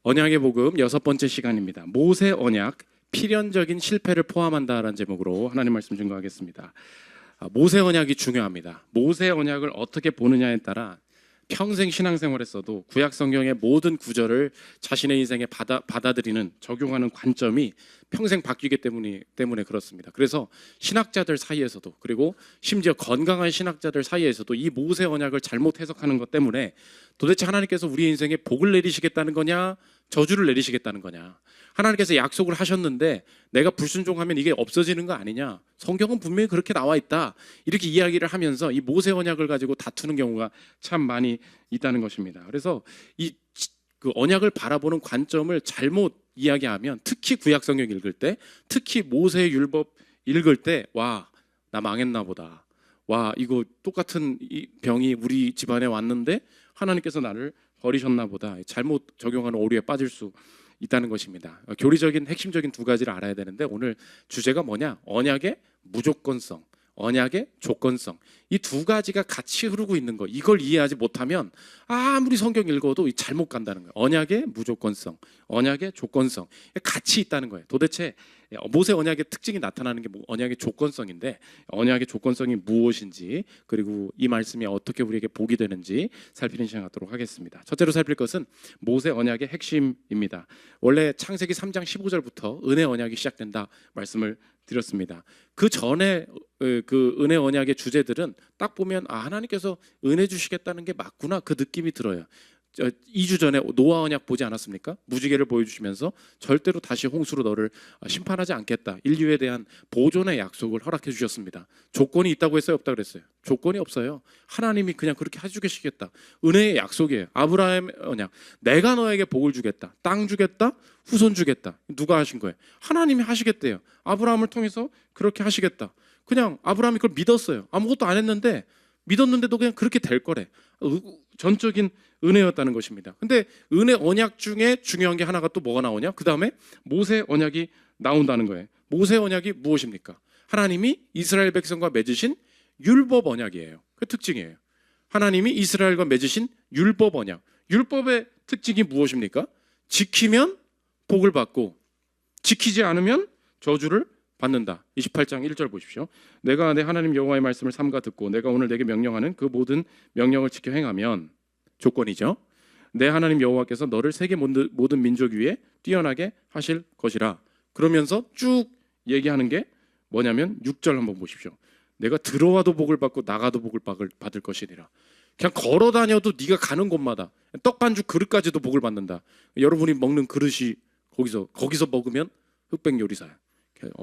언약의 복음 6번째 시간입니다. 모세 언약, 필연적인 실패를 포함한다라는 제목으로 하나님 말씀 증거하겠습니다. 모세 언약이 중요합니다. 모세 언약을 어떻게 보느냐에 따라 평생 신앙생활에서도 구약 성경의 모든 구절을 자신의 인생에 받아들이는, 적용하는 관점이 평생 바뀌기 때문에 그렇습니다. 그래서 신학자들 사이에서도, 그리고 심지어 건강한 신학자들 사이에서도 이 모세 언약을 잘못 해석하는 것 때문에 도대체 하나님께서 우리 인생에 복을 내리시겠다는 거냐, 저주를 내리시겠다는 거냐, 하나님께서 약속을 하셨는데 내가 불순종하면 이게 없어지는 거 아니냐, 성경은 분명히 그렇게 나와 있다, 이렇게 이야기를 하면서 이 모세 언약을 가지고 다투는 경우가 참 많이 있다는 것입니다. 그래서 그 언약을 바라보는 관점을 잘못 이야기하면, 특히 구약 성경 읽을 때, 특히 모세 율법 읽을 때, 와, 나 망했나 보다, 와, 이거 똑같은 이 병이 우리 집안에 왔는데 하나님께서 나를 버리셨나 보다, 잘못 적용하는 오류에 빠질 수 있다는 것입니다. 교리적인 핵심적인 두 가지를 알아야 되는데, 오늘 주제가 뭐냐? 언약의 무조건성, 언약의 조건성. 이 두 가지가 같이 흐르고 있는 거, 이걸 이해하지 못하면 아무리 성경 읽어도 잘못 간다는 거예요. 언약의 무조건성, 언약의 조건성, 같이 있다는 거예요. 도대체 모세 언약의 특징이 나타나는 게 언약의 조건성인데, 언약의 조건성이 무엇인지, 그리고 이 말씀이 어떻게 우리에게 복이 되는지 살피는 시간 갖도록 하겠습니다. 첫째로 살필 것은 모세 언약의 핵심입니다. 원래 창세기 3장 15절부터 은혜 언약이 시작된다 말씀을 드렸습니다. 그 전에 그 은혜 언약의 주제들은 딱 보면 하나님께서 은혜 주시겠다는 게 맞구나, 그 느낌이 들어요. 2주 전에 노아 언약 보지 않았습니까? 무지개를 보여주시면서 절대로 다시 홍수로 너를 심판하지 않겠다, 인류에 대한 보존의 약속을 허락해 주셨습니다. 조건이 있다고 했어요, 없다고 그랬어요? 조건이 없어요. 하나님이 그냥 그렇게 해주시겠다, 은혜의 약속이에요. 아브라함의 언약, 내가 너에게 복을 주겠다, 땅 주겠다, 후손 주겠다. 누가 하신 거예요? 하나님이 하시겠대요. 아브라함을 통해서 그렇게 하시겠다. 그냥 아브라함이 그걸 믿었어요. 아무것도 안 했는데 믿었는데도 그냥 그렇게 될 거래. 전적인 은혜였다는 것입니다. 근데 은혜 언약 중에 중요한 게 하나가 또 뭐가 나오냐? 그 다음에 모세 언약이 나온다는 거예요. 모세 언약이 무엇입니까? 하나님이 이스라엘 백성과 맺으신 율법 언약이에요. 그 특징이에요. 하나님이 이스라엘과 맺으신 율법 언약. 율법의 특징이 무엇입니까? 지키면 복을 받고, 지키지 않으면 저주를 받는다. 28장 1절 보십시오. 내가 내 하나님 여호와의 말씀을 삼가 듣고 내가 오늘 내게 명령하는 그 모든 명령을 지켜 행하면, 조건이죠, 내 하나님 여호와께서 너를 세계 모든 민족 위에 뛰어나게 하실 것이라. 그러면서 쭉 얘기하는 게 뭐냐면 6절 한번 보십시오. 내가 들어와도 복을 받고 나가도 복을 받을 것이니라. 그냥 걸어 다녀도 네가 가는 곳마다, 떡반죽 그릇까지도 복을 받는다. 여러분이 먹는 그릇이 거기서 먹으면 흑백 요리사야.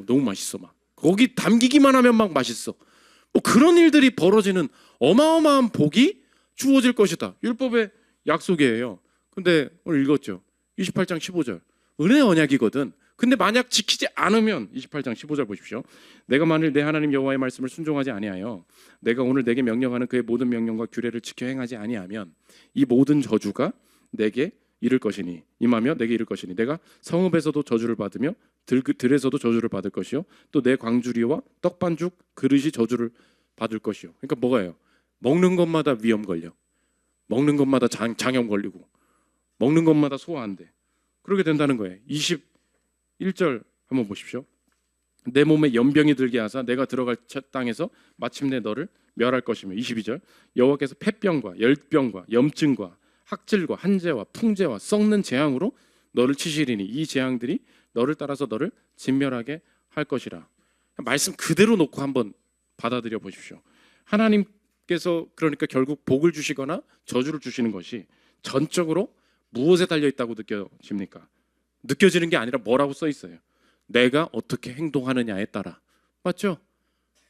너무 맛있어. 막 거기 담기기만 하면 막 맛있어. 뭐 그런 일들이 벌어지는 어마어마한 복이 주어질 것이다. 율법의 약속이에요. 근데 오늘 읽었죠, 28장 15절 은혜 언약이거든. 근데 만약 지키지 않으면 28장 15절 보십시오. 내가 만일 내 하나님 여호와의 말씀을 순종하지 아니하여 내가 오늘 내게 명령하는 그의 모든 명령과 규례를 지켜 행하지 아니하면 이 모든 저주가 내게 이를 것이니, 임하며 내게 이를 것이니, 내가 성읍에서도 저주를 받으며 들에서도 저주를 받을 것이요, 또 내 광주리와 떡반죽 그릇이 저주를 받을 것이요. 그러니까 뭐가요? 먹는 것마다 위험 걸려, 먹는 것마다 장염 걸리고, 먹는 것마다 소화 안 돼. 그렇게 된다는 거예요. 21절 한번 보십시오. 내 몸에 연병이 들게 하사 내가 들어갈 땅에서 마침내 너를 멸할 것이며, 22절 여호와께서 폐병과 열병과 염증과 학질과 한재와 풍재와 썩는 재앙으로 너를 치시리니 이 재앙들이 너를 따라서 너를 진멸하게 할 것이라. 말씀 그대로 놓고 한번 받아들여 보십시오. 하나님께서 그러니까 결국 복을 주시거나 저주를 주시는 것이 전적으로 무엇에 달려 있다고 느껴집니까? 느껴지는 게 아니라 뭐라고 써 있어요? 내가 어떻게 행동하느냐에 따라. 맞죠?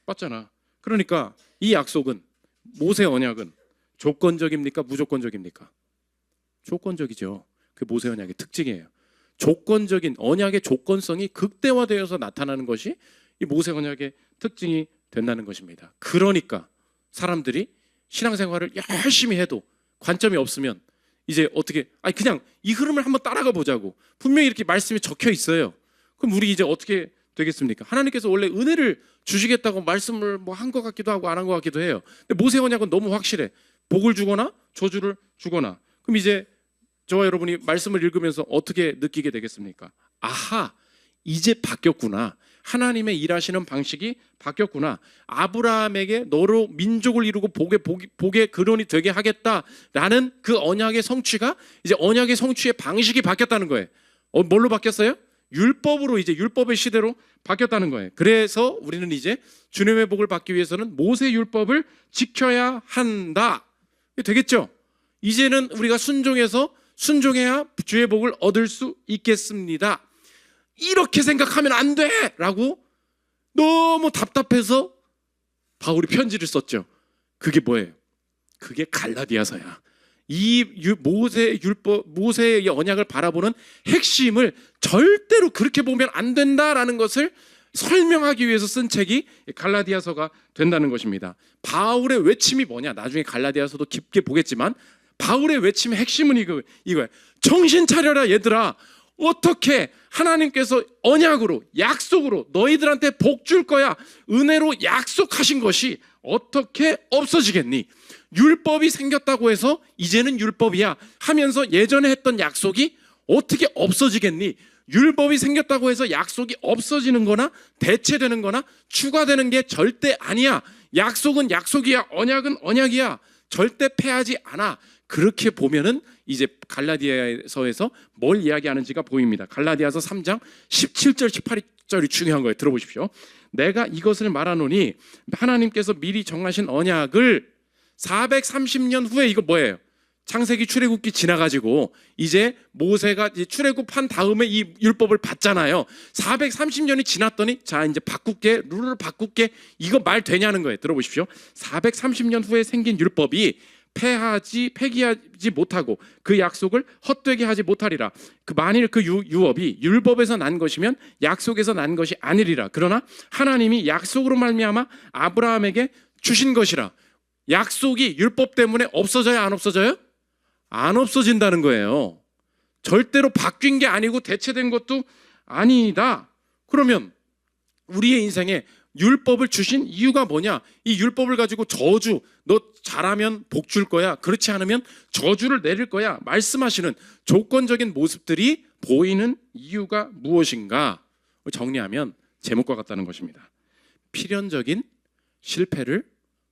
맞잖아. 그러니까 이 약속은, 모세 언약은 조건적입니까? 무조건적입니까? 조건적이죠. 그 모세 언약의 특징이에요. 조건적인 언약의 조건성이 극대화되어서 나타나는 것이 이 모세 언약의 특징이 된다는 것입니다. 그러니까 사람들이 신앙생활을 열심히 해도 관점이 없으면 이제 어떻게, 그냥 이 흐름을 한번 따라가 보자고, 분명히 이렇게 말씀이 적혀 있어요. 그럼 우리 이제 어떻게 되겠습니까? 하나님께서 원래 은혜를 주시겠다고 말씀을 뭐 한 것 같기도 하고 안 한 것 같기도 해요. 근데 모세 언약은 너무 확실해. 복을 주거나 저주를 주거나. 그럼 이제 저와 여러분이 말씀을 읽으면서 어떻게 느끼게 되겠습니까? 아하, 이제 바뀌었구나. 하나님의 일하시는 방식이 바뀌었구나. 아브라함에게 너로 민족을 이루고 복의 근원이 되게 하겠다라는 그 언약의 성취가 이제 언약의 성취의 방식이 바뀌었다는 거예요. 뭘로 바뀌었어요? 율법으로, 이제 율법의 시대로 바뀌었다는 거예요. 그래서 우리는 이제 주님의 복을 받기 위해서는 모세 율법을 지켜야 한다. 되겠죠? 이제는 우리가 순종해야 주의 복을 얻을 수 있겠습니다. 이렇게 생각하면 안 돼! 라고 너무 답답해서 바울이 편지를 썼죠. 그게 뭐예요? 그게 갈라디아서야. 이 모세의 율법, 모세의 언약을 바라보는 핵심을 절대로 그렇게 보면 안 된다라는 것을 설명하기 위해서 쓴 책이 갈라디아서가 된다는 것입니다. 바울의 외침이 뭐냐? 나중에 갈라디아서도 깊게 보겠지만 바울의 외침의 핵심은 이거예요. 정신 차려라 얘들아. 어떻게 하나님께서 언약으로, 약속으로 너희들한테 복 줄 거야, 은혜로 약속하신 것이 어떻게 없어지겠니? 율법이 생겼다고 해서 이제는 율법이야 하면서 예전에 했던 약속이 어떻게 없어지겠니? 율법이 생겼다고 해서 약속이 없어지는 거나 대체되는 거나 추가되는 게 절대 아니야. 약속은 약속이야. 언약은 언약이야. 절대 패하지 않아. 그렇게 보면은 이제 갈라디아서에서 뭘 이야기하는지가 보입니다. 갈라디아서 3장 17절 18절이 중요한 거예요. 들어보십시오. 내가 이것을 말하노니 하나님께서 미리 정하신 언약을 430년 후에, 이거 뭐예요? 창세기 출애굽기 지나가지고 이제 모세가 이제 출애굽한 다음에 이 율법을 받잖아요. 430년이 지났더니 자 이제 바꿀게, 룰을 바꿀게, 이거 말 되냐는 거예요. 들어보십시오. 430년 후에 생긴 율법이 폐기하지 못하고 그 약속을 헛되게 하지 못하리라. 만일 그 유업이 율법에서 난 것이면 약속에서 난 것이 아니리라. 그러나 하나님이 약속으로 말미암아 아브라함에게 주신 것이라. 약속이 율법 때문에 없어져요, 안 없어져요? 안 없어진다는 거예요. 절대로 바뀐 게 아니고 대체된 것도 아니다. 그러면 우리의 인생에 율법을 주신 이유가 뭐냐? 이 율법을 가지고 저주, 너 잘하면 복 줄 거야, 그렇지 않으면 저주를 내릴 거야 말씀하시는 조건적인 모습들이 보이는 이유가 무엇인가? 정리하면 제목과 같다는 것입니다. 필연적인 실패를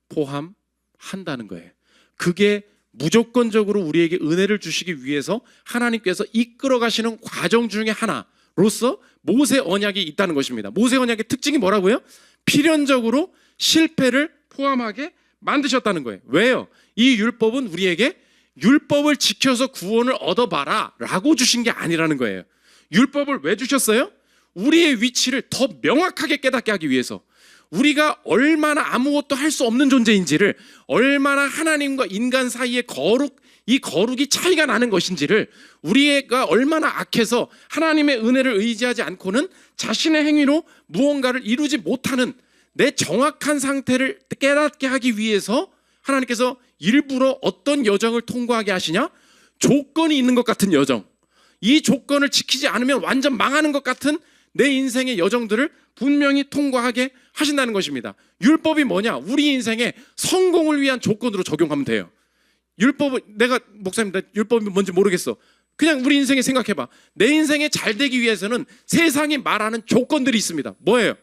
포함한다는 거예요. 그게 무조건적으로 우리에게 은혜를 주시기 위해서 하나님께서 이끌어 가시는 과정 중에 하나로서 모세 언약이 있다는 것입니다. 모세 언약의 특징이 뭐라고요? 필연적으로 실패를 포함하게 만드셨다는 거예요. 왜요? 이 율법은 우리에게 율법을 지켜서 구원을 얻어봐라 라고 주신 게 아니라는 거예요. 율법을 왜 주셨어요? 우리의 위치를 더 명확하게 깨닫게 하기 위해서, 우리가 얼마나 아무것도 할 수 없는 존재인지를, 얼마나 하나님과 인간 사이의 이 거룩이 차이가 나는 것인지를, 우리가 얼마나 악해서 하나님의 은혜를 의지하지 않고는 자신의 행위로 무언가를 이루지 못하는 내 정확한 상태를 깨닫게 하기 위해서 하나님께서 일부러 어떤 여정을 통과하게 하시냐? 조건이 있는 것 같은 여정, 이 조건을 지키지 않으면 완전 망하는 것 같은 내 인생의 여정들을 분명히 통과하게 하신다는 것입니다. 율법이 뭐냐? 우리 인생의 성공을 위한 조건으로 적용하면 돼요. 율법은, 내가 목사님 나 율법이 뭔지 모르겠어. 그냥 우리 인생에 생각해봐. 내 인생에 잘 되기 위해서는 세상이 말하는 조건들이 있습니다. 뭐예요?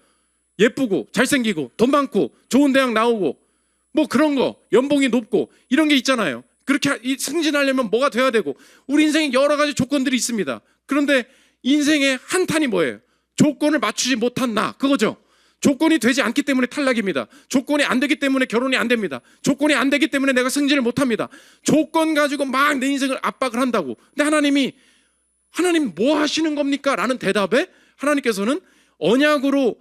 예쁘고 잘생기고 돈 많고 좋은 대학 나오고 뭐 그런 거, 연봉이 높고 이런 게 있잖아요. 그렇게 승진하려면 뭐가 돼야 되고, 우리 인생에 여러 가지 조건들이 있습니다. 그런데 인생의 한탄이 뭐예요? 조건을 맞추지 못한 나, 그거죠. 조건이 되지 않기 때문에 탈락입니다. 조건이 안 되기 때문에 결혼이 안 됩니다. 조건이 안 되기 때문에 내가 승진을 못합니다. 조건 가지고 막 내 인생을 압박을 한다고. 근데 하나님 뭐 하시는 겁니까? 라는 대답에 하나님께서는 언약으로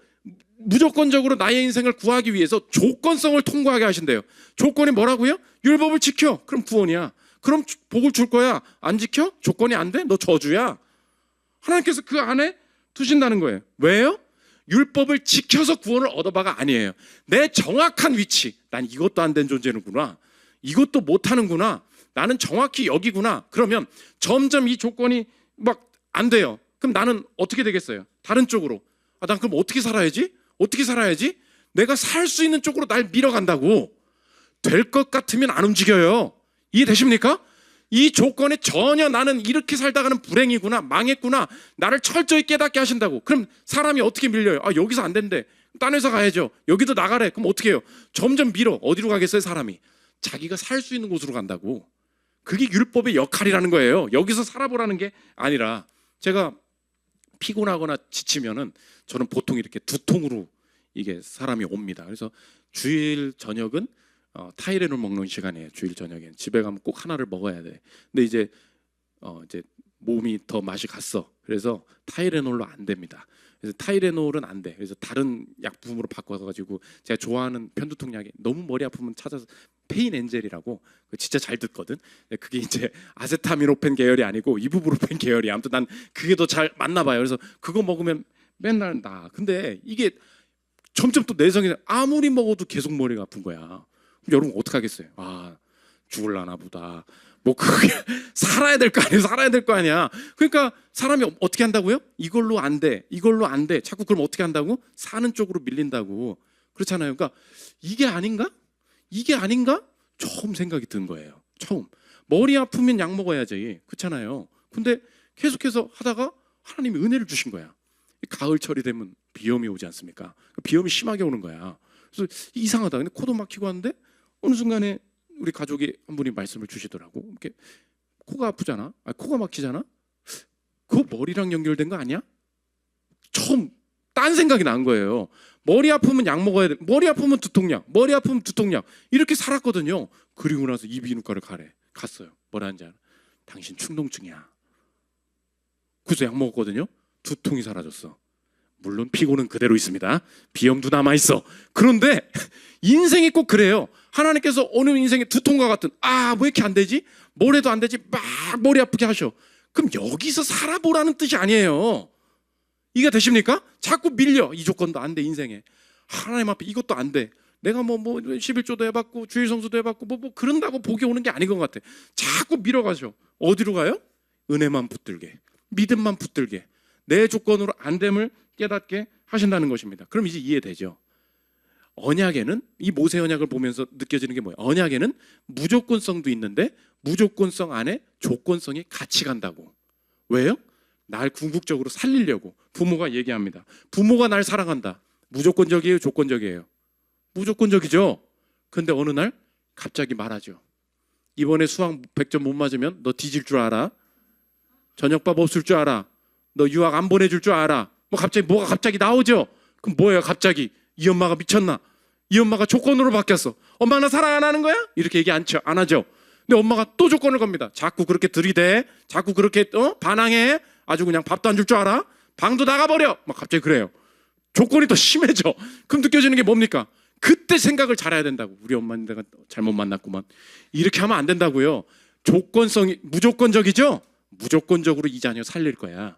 무조건적으로 나의 인생을 구하기 위해서 조건성을 통과하게 하신대요. 조건이 뭐라고요? 율법을 지켜. 그럼 구원이야. 그럼 복을 줄 거야. 안 지켜? 조건이 안 돼? 너 저주야. 하나님께서 그 안에 두신다는 거예요. 왜요? 율법을 지켜서 구원을 얻어봐가 아니에요. 내 정확한 위치, 난 이것도 안 된 존재는구나, 이것도 못하는구나, 나는 정확히 여기구나. 그러면 점점 이 조건이 막 안 돼요. 그럼 나는 어떻게 되겠어요? 다른 쪽으로. 난 그럼 어떻게 살아야지? 어떻게 살아야지? 내가 살 수 있는 쪽으로 날 밀어간다고. 될 것 같으면 안 움직여요. 이해되십니까? 이 조건에 전혀 나는 이렇게 살다가는 불행이구나, 망했구나, 나를 철저히 깨닫게 하신다고. 그럼 사람이 어떻게 밀려요? 아, 여기서 안 된대, 딴 회사 가야죠. 여기도 나가래. 그럼 어떻게 해요? 점점 밀어. 어디로 가겠어요? 사람이 자기가 살 수 있는 곳으로 간다고. 그게 율법의 역할이라는 거예요. 여기서 살아보라는 게 아니라. 제가 피곤하거나 지치면은 저는 보통 이렇게 두통으로 이게 사람이 옵니다. 그래서 주일 저녁은 타이레놀 먹는 시간이에요. 주일 저녁엔 집에 가면 꼭 하나를 먹어야 돼. 근데 이제 몸이 더 맛이 갔어. 그래서 타이레놀로 안 됩니다. 그래서 타이레놀은 안 돼. 그래서 다른 약품으로 바꿔가지고 제가 좋아하는 편두통 약이 너무 머리 아프면 찾아서 페인 엔젤이라고, 진짜 잘 듣거든. 그게 이제 아세타미노펜 계열이 아니고 이부브루펜 계열이. 아무튼 난 그게 더 잘 맞나 봐요. 그래서 그거 먹으면 맨날 나. 근데 이게 점점 또 내성이 아무리 먹어도 계속 머리가 아픈 거야. 그럼 여러분 어떻게 하겠어요? 아, 죽을라나 보다. 뭐 그게 살아야 될 거 아니야. 살아야 될 거 아니야. 그러니까 사람이 어떻게 한다고요? 이걸로 안 돼. 이걸로 안 돼. 자꾸 그럼 어떻게 한다고? 사는 쪽으로 밀린다고. 그렇잖아요. 그러니까 이게 아닌가? 이게 아닌가? 처음 생각이 든 거예요. 처음. 머리 아프면 약 먹어야지. 그렇잖아요. 근데 계속해서 하다가 하나님이 은혜를 주신 거야. 가을철이 되면 비염이 오지 않습니까? 비염이 심하게 오는 거야. 그래서 이상하다. 근데 코도 막히고 하는데 어느 순간에 우리 가족이 한 분이 말씀을 주시더라고. 이렇게 코가 아프잖아. 코가 막히잖아. 그거 머리랑 연결된 거 아니야? 처음 딴 생각이 난 거예요. 머리 아프면 약 먹어야 돼. 머리 아프면 두통약. 머리 아프면 두통약. 이렇게 살았거든요. 그리고 나서 이비인후과를 갔어요. 뭐라는지 알아? 당신 충동증이야. 그래서 약 먹었거든요. 두통이 사라졌어. 물론 피고는 그대로 있습니다. 비염도 남아있어. 그런데 인생이 꼭 그래요. 하나님께서 어느 인생의 두통과 같은, 왜 이렇게 안 되지? 뭘 해도 안 되지? 막 머리 아프게 하셔. 그럼 여기서 살아보라는 뜻이 아니에요. 이해가 되십니까? 자꾸 밀려. 이 조건도 안 돼, 인생에. 하나님 앞에 이것도 안 돼. 내가 뭐 11조도 해봤고 주일 성수도 해봤고 뭐 그런다고 복이 오는 게 아닌 것 같아. 자꾸 밀어가죠. 어디로 가요? 은혜만 붙들게, 믿음만 붙들게, 내 조건으로 안 됨을 깨닫게 하신다는 것입니다. 그럼 이제 이해되죠? 언약에는, 이 모세 언약을 보면서 느껴지는 게 뭐예요? 언약에는 무조건성도 있는데 무조건성 안에 조건성이 같이 간다고. 왜요? 날 궁극적으로 살리려고. 부모가 얘기합니다. 부모가 날 사랑한다. 무조건적이에요? 조건적이에요? 무조건적이죠. 근데 어느 날 갑자기 말하죠. 이번에 수학 100점 못 맞으면 너 뒤질 줄 알아? 저녁밥 없을 줄 알아? 너 유학 안 보내줄 줄 알아? 뭐가 갑자기 나오죠. 그럼 뭐예요? 갑자기 이 엄마가 미쳤나? 이 엄마가 조건으로 바뀌었어. 엄마 나 사랑 안 하는 거야? 이렇게 얘기 안 하죠. 근데 엄마가 또 조건을 겁니다. 자꾸 그렇게 들이대, 자꾸 그렇게 반항해. 아주 그냥 밥도 안 줄 줄 알아? 방도 나가버려. 막 갑자기 그래요. 조건이 더 심해져. 그럼 느껴지는 게 뭡니까? 그때 생각을 잘해야 된다고. 우리 엄마는 내가 잘못 만났구만. 이렇게 하면 안 된다고요. 조건성이 무조건적이죠? 무조건적으로 이 자녀 살릴 거야.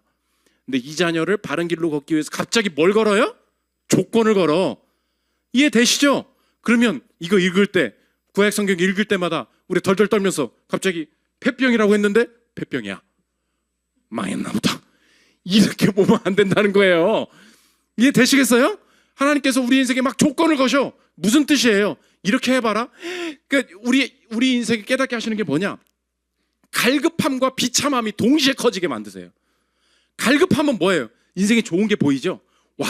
근데 이 자녀를 바른 길로 걷기 위해서 갑자기 뭘 걸어요? 조건을 걸어. 이해되시죠? 그러면 이거 읽을 때, 구약 성경 읽을 때마다 우리 덜덜 떨면서 갑자기 폐병이라고 했는데 폐병이야. 망했나 보다. 이렇게 보면 안 된다는 거예요. 이해되시겠어요? 하나님께서 우리 인생에 막 조건을 거셔. 무슨 뜻이에요? 이렇게 해봐라. 그러니까 우리 인생에 깨닫게 하시는 게 뭐냐? 갈급함과 비참함이 동시에 커지게 만드세요. 갈급함은 뭐예요? 인생에 좋은 게 보이죠? 와,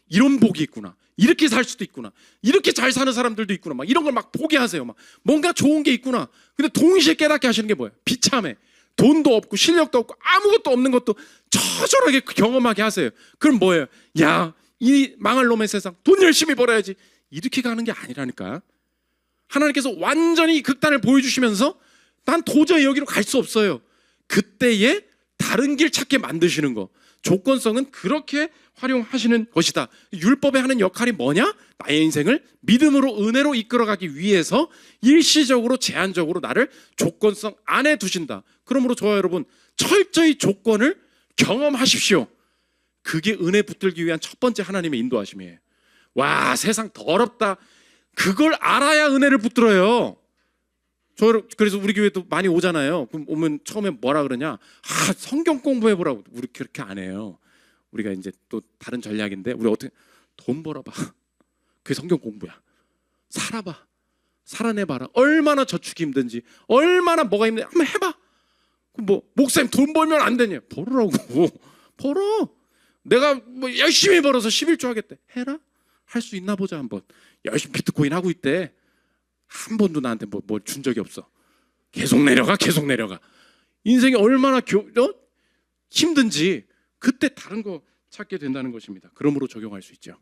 이런 복이 있구나. 이렇게 살 수도 있구나. 이렇게 잘 사는 사람들도 있구나. 막 이런 걸 막 포기하세요. 막 뭔가 좋은 게 있구나. 근데 동시에 깨닫게 하시는 게 뭐예요? 비참해. 돈도 없고 실력도 없고 아무것도 없는 것도 처절하게 경험하게 하세요. 그럼 뭐예요? 야, 이 망할 놈의 세상, 돈 열심히 벌어야지. 이렇게 가는 게 아니라니까. 하나님께서 완전히 극단을 보여주시면서 난 도저히 여기로 갈 수 없어요. 그때에 다른 길 찾게 만드시는 거. 조건성은 그렇게 활용하시는 것이다. 율법에 하는 역할이 뭐냐? 나의 인생을 믿음으로 은혜로 이끌어가기 위해서 일시적으로 제한적으로 나를 조건성 안에 두신다. 그러므로 저와 여러분 철저히 조건을 경험하십시오. 그게 은혜 붙들기 위한 첫 번째 하나님의 인도하심이에요. 와, 세상 더럽다. 그걸 알아야 은혜를 붙들어요. 그래서 우리 교회도 많이 오잖아요. 그럼 오면 처음에 뭐라 그러냐? 성경 공부해보라고. 우리 그렇게 안 해요. 우리가 이제 또 다른 전략인데, 우리 어떻게 돈 벌어봐. 그게 성경 공부야. 살아봐. 살아내봐라. 얼마나 저축이 힘든지, 얼마나 뭐가 힘든지 한번 해봐. 뭐 목사님 돈 벌면 안 되냐? 벌으라고. 벌어. 내가 뭐 열심히 벌어서 11조 하겠대. 해라. 할 수 있나 보자 한번. 열심히 비트코인 하고 있대. 한 번도 나한테 뭘 준 적이 없어. 계속 내려가. 인생이 얼마나 힘든지 그때 다른 거 찾게 된다는 것입니다. 그러므로 적용할 수 있죠.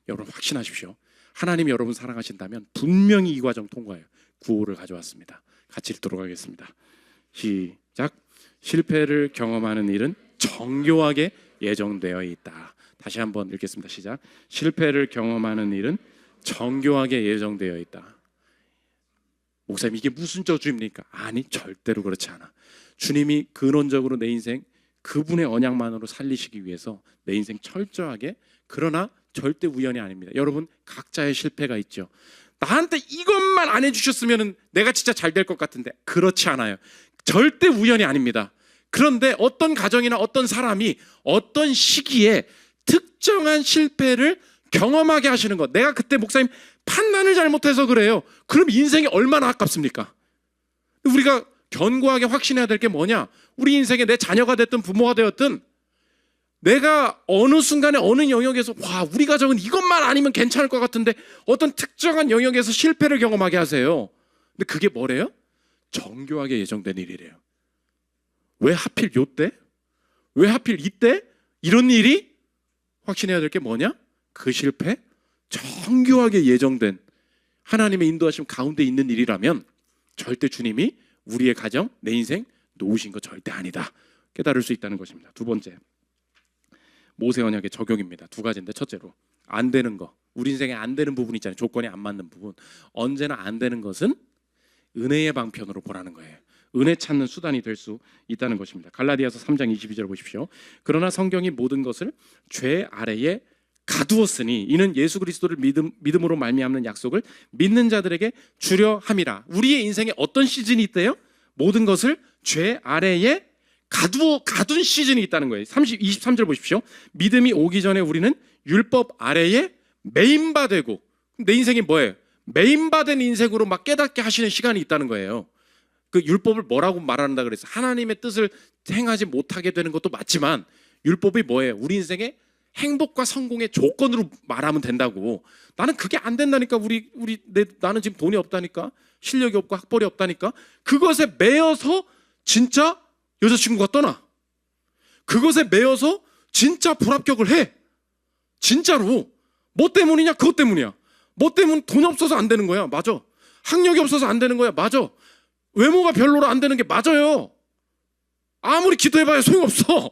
여러분 확신하십시오. 하나님이 여러분 사랑하신다면 분명히 이 과정 통과해요. 구호를 가져왔습니다. 같이 읽도록 하겠습니다. 시작. 실패를 경험하는 일은 정교하게 예정되어 있다. 다시 한번 읽겠습니다. 시작. 실패를 경험하는 일은 정교하게 예정되어 있다. 목사님 이게 무슨 저주입니까? 아니 절대로 그렇지 않아. 주님이 근원적으로 내 인생 그분의 언약만으로 살리시기 위해서 내 인생 철저하게, 그러나 절대 우연이 아닙니다. 여러분 각자의 실패가 있죠. 나한테 이것만 안 해주셨으면 내가 진짜 잘 될 것 같은데 그렇지 않아요. 절대 우연이 아닙니다. 그런데 어떤 가정이나 어떤 사람이 어떤 시기에 특정한 실패를 경험하게 하시는 것, 내가 그때 목사님 판단을 잘못해서 그래요. 그럼 인생이 얼마나 아깝습니까? 우리가 견고하게 확신해야 될 게 뭐냐? 우리 인생에 내 자녀가 됐든 부모가 되었든 내가 어느 순간에 어느 영역에서 와 우리 가정은 이것만 아니면 괜찮을 것 같은데 어떤 특정한 영역에서 실패를 경험하게 하세요. 근데 그게 뭐래요? 정교하게 예정된 일이래요. 왜 하필 요때? 왜 하필 이때? 이런 일이? 확신해야 될 게 뭐냐? 그 실패? 정교하게 예정된 하나님의 인도하심 가운데 있는 일이라면 절대 주님이 우리의 가정, 내 인생 놓으신 거 절대 아니다. 깨달을 수 있다는 것입니다. 두 번째, 모세 언약의 적용입니다. 두 가지인데 첫째로 안 되는 거, 우리 인생에 안 되는 부분 있잖아요. 조건이 안 맞는 부분. 언제나 안 되는 것은 은혜의 방편으로 보라는 거예요. 은혜 찾는 수단이 될 수 있다는 것입니다. 갈라디아서 3장 22절 보십시오. 그러나 성경이 모든 것을 죄 아래에 가두었으니 이는 예수 그리스도를 믿음으로 말미암는 약속을 믿는 자들에게 주려 함이라. 우리의 인생에 어떤 시즌이 있대요? 모든 것을 죄 아래에 가둔 시즌이 있다는 거예요. 23절 보십시오. 믿음이 오기 전에 우리는 율법 아래에 매인바 되고, 내 인생이 뭐예요? 매인바된 인생으로 막 깨닫게 하시는 시간이 있다는 거예요. 그 율법을 뭐라고 말한다 그랬어? 하나님의 뜻을 행하지 못하게 되는 것도 맞지만 율법이 뭐예요? 우리 인생의 행복과 성공의 조건으로 말하면 된다고. 나는 그게 안 된다니까. 나는 지금 돈이 없다니까, 실력이 없고 학벌이 없다니까. 그것에 매여서 진짜 여자친구가 떠나. 그것에 매여서 진짜 불합격을 해. 진짜로. 뭐 때문이냐? 그것 때문이야. 뭐 때문에? 돈이 없어서 안 되는 거야. 맞아. 학력이 없어서 안 되는 거야. 맞아. 외모가 별로로 안 되는 게 맞아요. 아무리 기도해봐야 소용없어.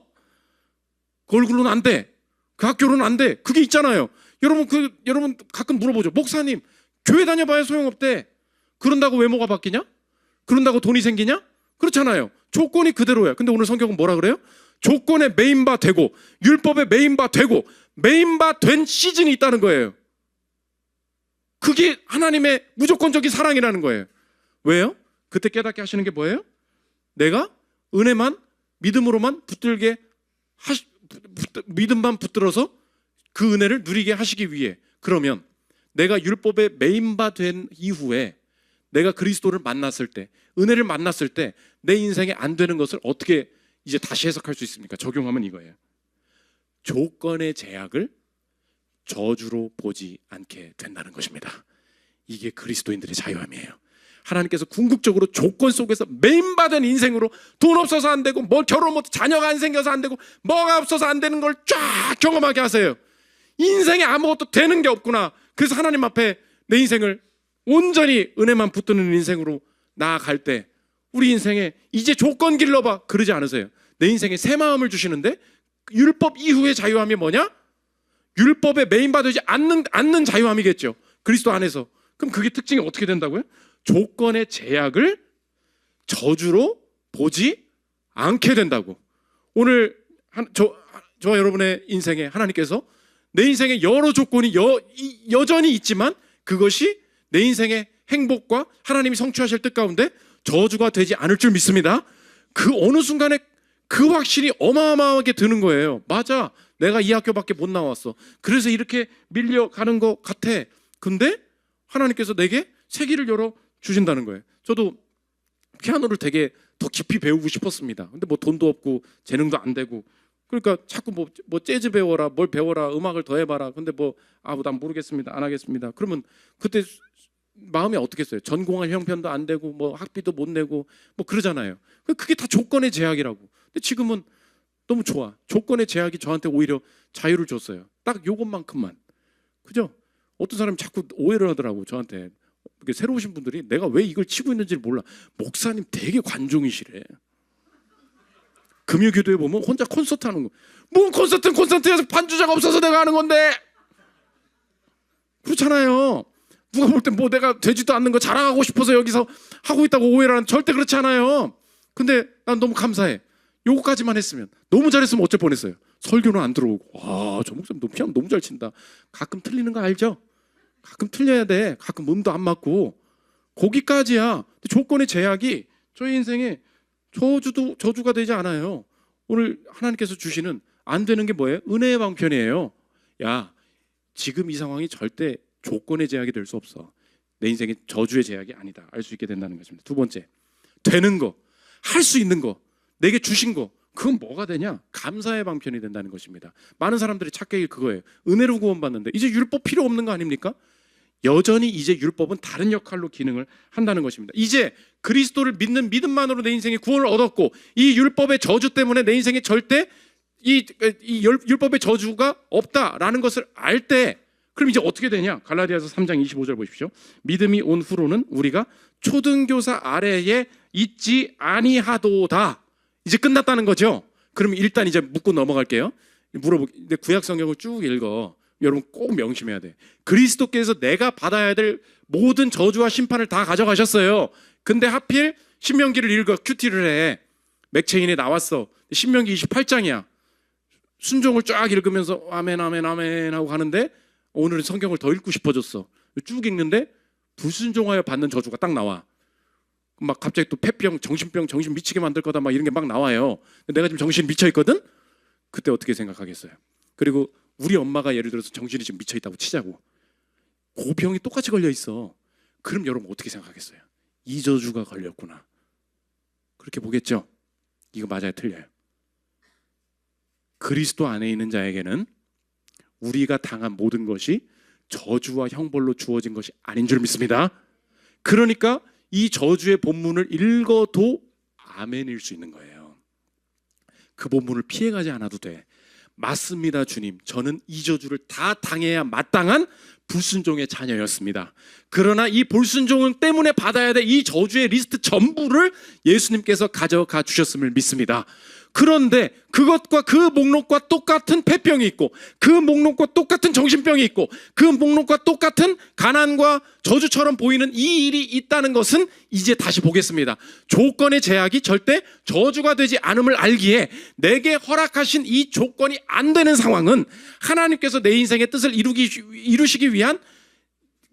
그 얼굴로는 안 돼. 그 학교로는 안 돼. 그게 있잖아요. 여러분 가끔 물어보죠. 목사님, 교회 다녀봐야 소용없대. 그런다고 외모가 바뀌냐? 그런다고 돈이 생기냐? 그렇잖아요. 조건이 그대로야. 근데 오늘 성경은 뭐라 그래요? 조건에 메인바 되고 율법에 메인바 되고 메인바 된 시즌이 있다는 거예요. 그게 하나님의 무조건적인 사랑이라는 거예요. 왜요? 그때 깨닫게 하시는 게 뭐예요? 내가 은혜만 믿음으로만 믿음만 붙들어서 그 은혜를 누리게 하시기 위해. 그러면 내가 율법에 메인바 된 이후에 내가 그리스도를 만났을 때, 은혜를 만났을 때 내 인생에 안 되는 것을 어떻게 이제 다시 해석할 수 있습니까? 적용하면 이거예요. 조건의 제약을 저주로 보지 않게 된다는 것입니다. 이게 그리스도인들의 자유함이에요. 하나님께서 궁극적으로 조건 속에서 메인받은 인생으로 돈 없어서 안 되고 뭐 결혼 못 자녀가 안 생겨서 안 되고 뭐가 없어서 안 되는 걸 쫙 경험하게 하세요. 인생에 아무것도 되는 게 없구나. 그래서 하나님 앞에 내 인생을 온전히 은혜만 붙드는 인생으로 나아갈 때 우리 인생에 이제 조건 길러봐 그러지 않으세요. 내 인생에 새 마음을 주시는데 율법 이후의 자유함이 뭐냐? 율법에 메인받지 않는 자유함이겠죠. 그리스도 안에서. 그럼 그게 특징이 어떻게 된다고요? 조건의 제약을 저주로 보지 않게 된다고. 오늘 저와 여러분의 인생에 하나님께서 내 인생에 여러 조건이 여전히 있지만 그것이 내 인생의 행복과 하나님이 성취하실 뜻 가운데 저주가 되지 않을 줄 믿습니다. 그 어느 순간에 그 확신이 어마어마하게 드는 거예요. 맞아, 내가 이 학교밖에 못 나왔어. 그래서 이렇게 밀려가는 것 같아. 근데 하나님께서 내게 세기를 열어 주신다는 거예요. 저도 피아노를 되게 더 깊이 배우고 싶었습니다. 근데 뭐 돈도 없고 재능도 안 되고, 그러니까 자꾸 뭐 재즈 배워라, 뭘 배워라, 음악을 더 해봐라. 근데 난 모르겠습니다, 안 하겠습니다. 그러면 그때 마음이 어떻겠어요? 전공할 형편도 안 되고 뭐 학비도 못 내고 뭐 그러잖아요. 그게 다 조건의 제약이라고. 근데 지금은 너무 좋아. 조건의 제약이 저한테 오히려 자유를 줬어요. 딱 요것만큼만. 그죠? 어떤 사람이 자꾸 오해를 하더라고 저한테. 새로 오신 분들이 내가 왜 이걸 치고 있는지를 몰라. 목사님 되게 관종이시래. 금요교도에 보면 혼자 콘서트 하는 거. 뭔 콘서트에서 반주자가 없어서 내가 하는 건데. 그렇잖아요. 누가 볼 때 뭐 내가 되지도 않는 거 자랑하고 싶어서 여기서 하고 있다고 오해를 하는, 절대 그렇지 않아요. 근데 난 너무 감사해. 요거까지만 했으면, 너무 잘했으면 어쩔 뻔했어요. 설교는 안 들어오고, 저 목사님 피아노 너무 잘 친다. 가끔 틀리는 거 알죠? 가끔 틀려야 돼. 가끔 음도 안 맞고. 거기까지야. 조건의 제약이 저희 인생에 저주가 되지 않아요. 오늘 하나님께서 주시는 안 되는 게 뭐예요? 은혜의 방편이에요. 야, 지금 이 상황이 절대 조건의 제약이 될 수 없어. 내 인생의 저주의 제약이 아니다. 알 수 있게 된다는 것입니다. 두 번째, 되는 거, 할 수 있는 거, 내게 주신 거, 그건 뭐가 되냐? 감사의 방편이 된다는 것입니다. 많은 사람들이 찾게 그거예요. 은혜로 구원받는데 이제 율법 필요 없는 거 아닙니까? 여전히 이제 율법은 다른 역할로 기능을 한다는 것입니다. 이제 그리스도를 믿는 믿음만으로 내 인생의 구원을 얻었고, 이 율법의 저주 때문에 내 인생에 절대 이 율법의 저주가 없다라는 것을 알 때, 그럼 이제 어떻게 되냐? 갈라디아서 3장 25절 보십시오. 믿음이 온 후로는 우리가 초등교사 아래에 있지 아니하도다. 이제 끝났다는 거죠. 그럼 일단 이제 묻고 넘어갈게요. 근데 구약 성경을 쭉 읽어. 여러분 꼭 명심해야 돼. 그리스도께서 내가 받아야 될 모든 저주와 심판을 다 가져가셨어요. 근데 하필 신명기를 읽어 큐티를 해. 맥체인에 나왔어. 신명기 28장이야. 순종을 쫙 읽으면서 아멘 아멘 아멘 하고 가는데, 오늘은 성경을 더 읽고 싶어졌어. 쭉 읽는데 불순종하여 받는 저주가 딱 나와. 막 갑자기 또 폐병, 정신병, 정신 미치게 만들 거다 막 이런 게 막 나와요. 내가 지금 정신 미쳐 있거든? 그때 어떻게 생각하겠어요? 그리고 우리 엄마가 예를 들어서 정신이 지금 미쳐 있다고 치자고. 그 병이 똑같이 걸려 있어. 그럼 여러분 어떻게 생각하겠어요? 이 저주가 걸렸구나. 그렇게 보겠죠? 이거 맞아요, 틀려요? 그리스도 안에 있는 자에게는 우리가 당한 모든 것이 저주와 형벌로 주어진 것이 아닌 줄 믿습니다. 그러니까 이 저주의 본문을 읽어도 아멘일 수 있는 거예요. 그 본문을 피해가지 않아도 돼. 맞습니다, 주님. 저는 이 저주를 다 당해야 마땅한 불순종의 자녀였습니다. 그러나 이 불순종 때문에 받아야 될 이 저주의 리스트 전부를 예수님께서 가져가 주셨음을 믿습니다. 그런데 그것과 그 목록과 똑같은 폐병이 있고, 그 목록과 똑같은 정신병이 있고, 그 목록과 똑같은 가난과 저주처럼 보이는 이 일이 있다는 것은 이제 다시 보겠습니다. 조건의 제약이 절대 저주가 되지 않음을 알기에, 내게 허락하신 이 조건이 안 되는 상황은 하나님께서 내 인생의 뜻을 이루시기 위한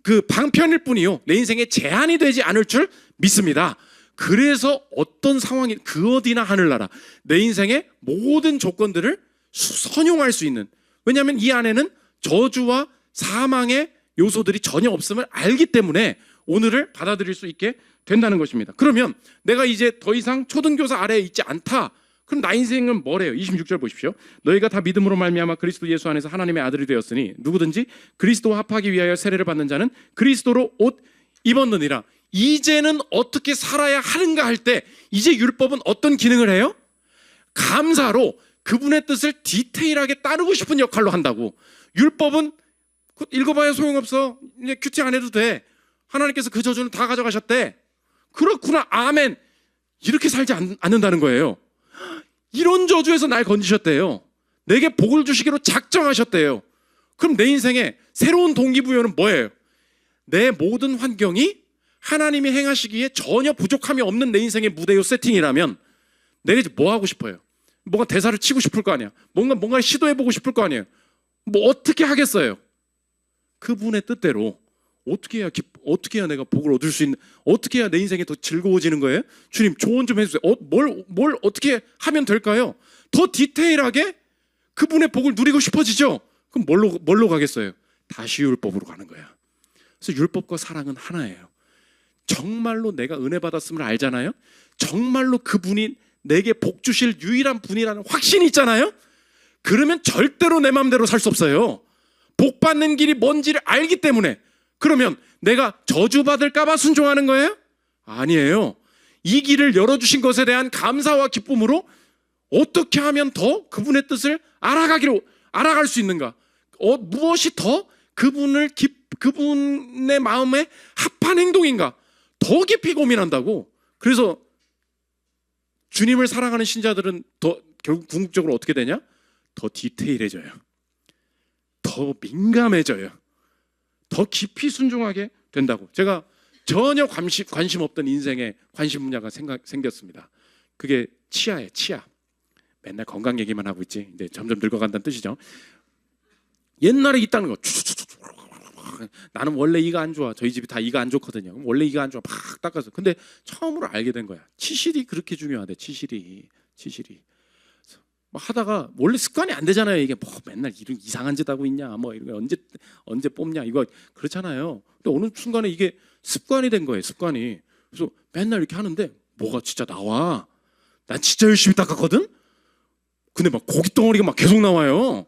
그 방편일 뿐이요, 내 인생의 제한이 되지 않을 줄 믿습니다. 그래서 어떤 상황이 그 어디나 하늘나라, 내 인생의 모든 조건들을 선용할 수 있는, 왜냐하면 이 안에는 저주와 사망의 요소들이 전혀 없음을 알기 때문에 오늘을 받아들일 수 있게 된다는 것입니다. 그러면 내가 이제 더 이상 초등교사 아래에 있지 않다. 그럼 나 인생은 뭐래요? 26절 보십시오. 너희가 다 믿음으로 말미암아 그리스도 예수 안에서 하나님의 아들이 되었으니 누구든지 그리스도와 합하기 위하여 세례를 받는 자는 그리스도로 옷 입었느니라. 이제는 어떻게 살아야 하는가 할 때, 이제 율법은 어떤 기능을 해요? 감사로 그분의 뜻을 디테일하게 따르고 싶은 역할로 한다고. 율법은 읽어봐야 소용없어. 이제 큐티 안 해도 돼. 하나님께서 그 저주는 다 가져가셨대. 그렇구나, 아멘. 이렇게 살지 않는다는 거예요. 이런 저주에서 날 건지셨대요. 내게 복을 주시기로 작정하셨대요. 그럼 내 인생에 새로운 동기부여는 뭐예요? 내 모든 환경이 하나님이 행하시기에 전혀 부족함이 없는 내 인생의 무대요 세팅이라면 내가 이제 뭐 하고 싶어요? 뭔가 대사를 치고 싶을 거 아니야. 뭔가 시도해보고 싶을 거 아니에요. 뭐 어떻게 하겠어요? 그분의 뜻대로 어떻게 해야 내가 복을 얻을 수 있는, 어떻게 해야 내 인생이 더 즐거워지는 거예요? 주님 조언 좀 해주세요. 뭘 어떻게 하면 될까요? 더 디테일하게 그분의 복을 누리고 싶어지죠? 그럼 뭘로 가겠어요? 다시 율법으로 가는 거야. 그래서 율법과 사랑은 하나예요. 정말로 내가 은혜 받았음을 알잖아요. 정말로 그분이 내게 복 주실 유일한 분이라는 확신이 있잖아요. 그러면 절대로 내 마음대로 살 수 없어요. 복 받는 길이 뭔지를 알기 때문에. 그러면 내가 저주받을까 봐 순종하는 거예요? 아니에요. 이 길을 열어주신 것에 대한 감사와 기쁨으로 어떻게 하면 더 그분의 뜻을 알아갈 수 있는가? 무엇이 더 그분의 마음에 합한 행동인가? 더 깊이 고민한다고. 그래서 주님을 사랑하는 신자들은 더 결국 궁극적으로 어떻게 되냐? 더 디테일해져요. 더 민감해져요. 더 깊이 순종하게 된다고. 제가 전혀 관심 없던 인생에 관심 분야가 생겼습니다. 그게 치아예요. 치아. 맨날 건강 얘기만 하고 있지. 이제 점점 늙어간다는 뜻이죠. 옛날에 있다는 거. 나는 원래 이가 안 좋아. 저희 집이 다 이가 안 좋거든요. 원래 이가 안 좋아. 팍 닦아서. 근데 처음으로 알게 된 거야. 치실이 그렇게 중요하대. 치실이. 하다가 원래 습관이 안 되잖아요. 이게 뭐 맨날 이런 이상한 짓 하고 있냐, 뭐 이런 거 언제 뽑냐, 이거 그렇잖아요. 근데 어느 순간에 이게 습관이 된 거예요. 습관이. 그래서 맨날 이렇게 하는데 뭐가 진짜 나와. 난 진짜 열심히 닦았거든. 근데 막 고기 덩어리가 막 계속 나와요.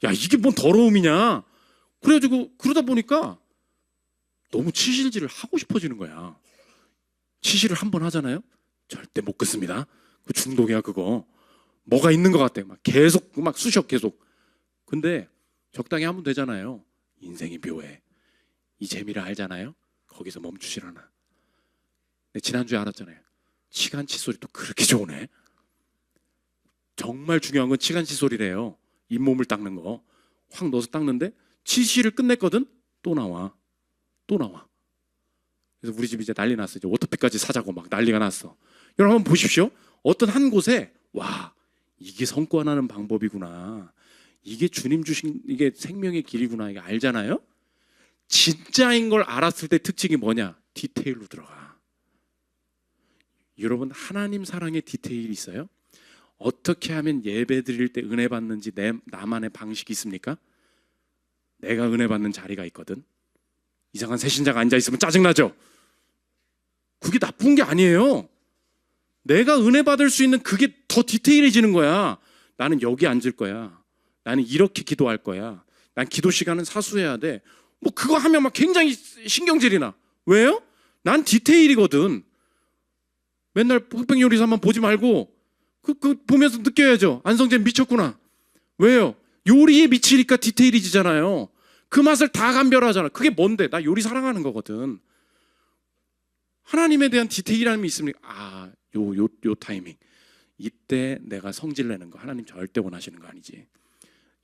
야, 이게 뭔 더러움이냐. 그래가지고 그러다 보니까 너무 치실질을 하고 싶어지는 거야. 치실을 한 번 하잖아요. 절대 못 끊습니다. 그 중독이야 그거. 뭐가 있는 것 같아. 막 계속 막 쑤셔 계속. 근데 적당히 하면 되잖아요. 인생이 묘해. 이 재미를 알잖아요. 거기서 멈추질 않아. 근데 지난주에 알았잖아요. 치간 칫솔이 또 그렇게 좋으네. 정말 중요한 건 치간 칫솔이래요. 잇몸을 닦는 거. 확 넣어서 닦는데 치실을 끝냈거든. 또 나와. 그래서 우리 집 이제 난리 났어. 이제 워터픽까지 사자고 막 난리가 났어. 여러분 한번 보십시오. 어떤 한 곳에 와, 이게 성과나는 방법이구나. 이게 주님 주신 이게 생명의 길이구나. 이게 알잖아요. 진짜인 걸 알았을 때 특징이 뭐냐? 디테일로 들어가. 여러분 하나님 사랑의 디테일이 있어요? 어떻게 하면 예배 드릴 때 은혜 받는지 나만의 방식이 있습니까? 내가 은혜 받는 자리가 있거든. 이상한 새신자가 앉아있으면 짜증나죠? 그게 나쁜 게 아니에요. 내가 은혜 받을 수 있는 그게 더 디테일해지는 거야. 나는 여기 앉을 거야. 나는 이렇게 기도할 거야. 난 기도 시간은 사수해야 돼. 뭐 그거 하면 막 굉장히 신경질이 나. 왜요? 난 디테일이거든. 맨날 흑백요리사만 보지 말고 그 보면서 느껴야죠. 안성재 미쳤구나. 왜요? 요리에 미치니까 디테일이지잖아요. 그 맛을 다 감별하잖아. 그게 뭔데? 나 요리 사랑하는 거거든. 하나님에 대한 디테일함이 있습니까? 요 타이밍. 이때 내가 성질 내는 거 하나님 절대 원하시는 거 아니지.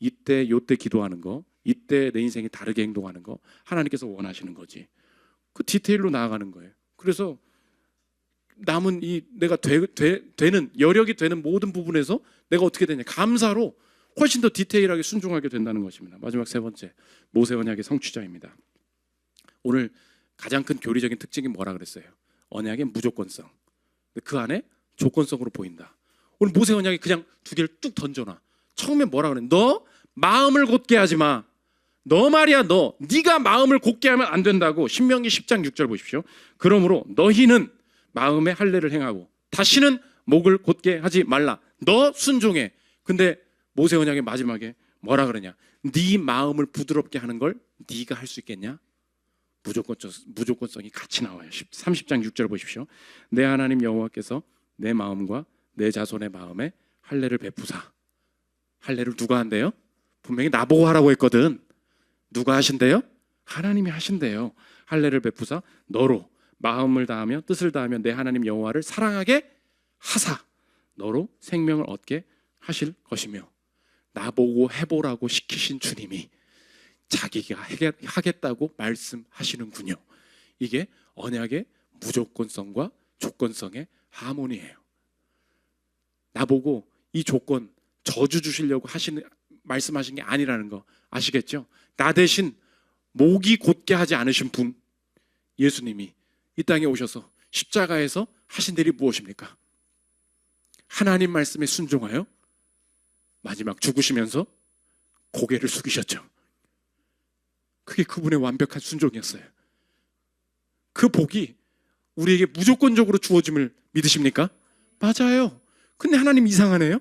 요때 기도하는 거, 이때 내 인생이 다르게 행동하는 거 하나님께서 원하시는 거지. 그 디테일로 나아가는 거예요. 그래서 남은 이 내가 되는 여력이 되는 모든 부분에서 내가 어떻게 되냐, 감사로 훨씬 더 디테일하게 순종하게 된다는 것입니다. 마지막 세 번째, 모세 언약의 성취자입니다. 오늘 가장 큰 교리적인 특징이 뭐라 그랬어요? 언약의 무조건성. 그 안에 조건성으로 보인다. 오늘 모세 언약이 그냥 두 개를 뚝 던져놔. 처음에 뭐라 그래? 너 마음을 곧게 하지 마. 너 말이야, 네가 마음을 곧게 하면 안 된다고. 신명기 10장 6절 보십시오. 그러므로 너희는 마음에 할례를 행하고 다시는 목을 곧게 하지 말라. 너 순종해. 근데 모세 언약의 마지막에 뭐라 그러냐? 네 마음을 부드럽게 하는 걸 네가 할 수 있겠냐? 무조건성이 같이 나와요. 30장 6절 보십시오. 내 하나님 여호와께서 내 마음과 내 자손의 마음에 할례를 베푸사. 할례를 누가 한대요? 분명히 나보고 하라고 했거든. 누가 하신대요? 하나님이 하신대요. 할례를 베푸사 너로 마음을 다하며 뜻을 다하며 내 하나님 여호와를 사랑하게 하사 너로 생명을 얻게 하실 것이며. 나보고 해보라고 시키신 주님이 자기가 하겠다고 말씀하시는군요. 이게 언약의 무조건성과 조건성의 하모니예요. 나보고 이 조건 저주 주시려고 말씀하신 게 아니라는 거 아시겠죠? 나 대신 목이 곧게 하지 않으신 분 예수님이 이 땅에 오셔서 십자가에서 하신 일이 무엇입니까? 하나님 말씀에 순종하여 마지막 죽으시면서 고개를 숙이셨죠. 그게 그분의 완벽한 순종이었어요. 그 복이 우리에게 무조건적으로 주어짐을 믿으십니까? 맞아요. 근데 하나님 이상하네요.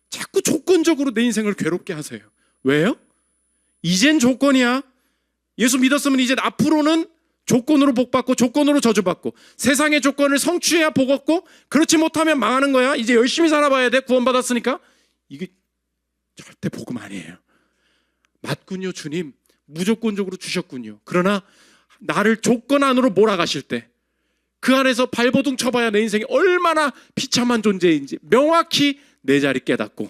자꾸 조건적으로 내 인생을 괴롭게 하세요. 왜요? 이젠 조건이야. 예수 믿었으면 이제 앞으로는 조건으로 복받고 조건으로 저주받고 세상의 조건을 성취해야 복 얻고 그렇지 못하면 망하는 거야. 이제 열심히 살아봐야 돼. 구원받았으니까. 이게 절대 복음 아니에요. 맞군요. 주님 무조건적으로 주셨군요. 그러나 나를 조건 안으로 몰아가실 때 그 안에서 발버둥 쳐봐야 내 인생이 얼마나 비참한 존재인지 명확히 내 자리 깨닫고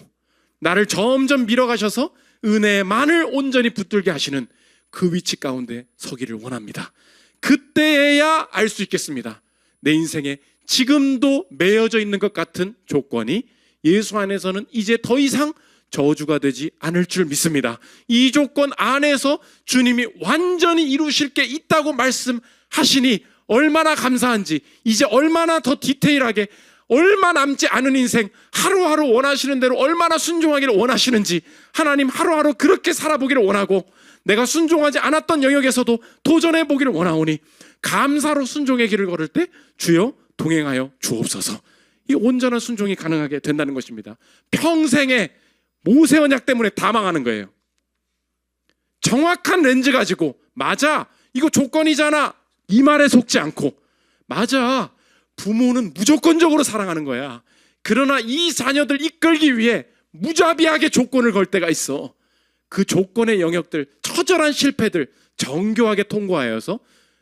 나를 점점 밀어가셔서 은혜만을 온전히 붙들게 하시는 그 위치 가운데 서기를 원합니다. 그때에야 알 수 있겠습니다. 내 인생에 지금도 매여져 있는 것 같은 조건이 예수 안에서는 이제 더 이상 저주가 되지 않을 줄 믿습니다. 이 조건 안에서 주님이 완전히 이루실 게 있다고 말씀하시니 얼마나 감사한지, 이제 얼마나 더 디테일하게 얼마 남지 않은 인생 하루하루 원하시는 대로 얼마나 순종하기를 원하시는지 하나님 하루하루 그렇게 살아보기를 원하고 내가 순종하지 않았던 영역에서도 도전해 보기를 원하오니 감사로 순종의 길을 걸을 때 주여 동행하여 주옵소서. 이 온전한 순종이 가능하게 된다는 것입니다. 평생에 모세 언약 때문에 다 망하는 거예요. 정확한 렌즈 가지고 맞아 이거 조건이잖아 이 말에 속지 않고 맞아 부모는 무조건적으로 사랑하는 거야. 그러나 이 자녀들 이끌기 위해 무자비하게 조건을 걸 때가 있어. 그 조건의 영역들 처절한 실패들 정교하게 통과하여서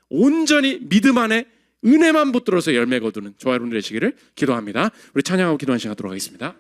온전히 믿음 안에 은혜만 붙들어서 열매 거두는 저와 여러분 되시기를 기도합니다. 우리 찬양하고 기도하는 시간 갖도록 하겠습니다.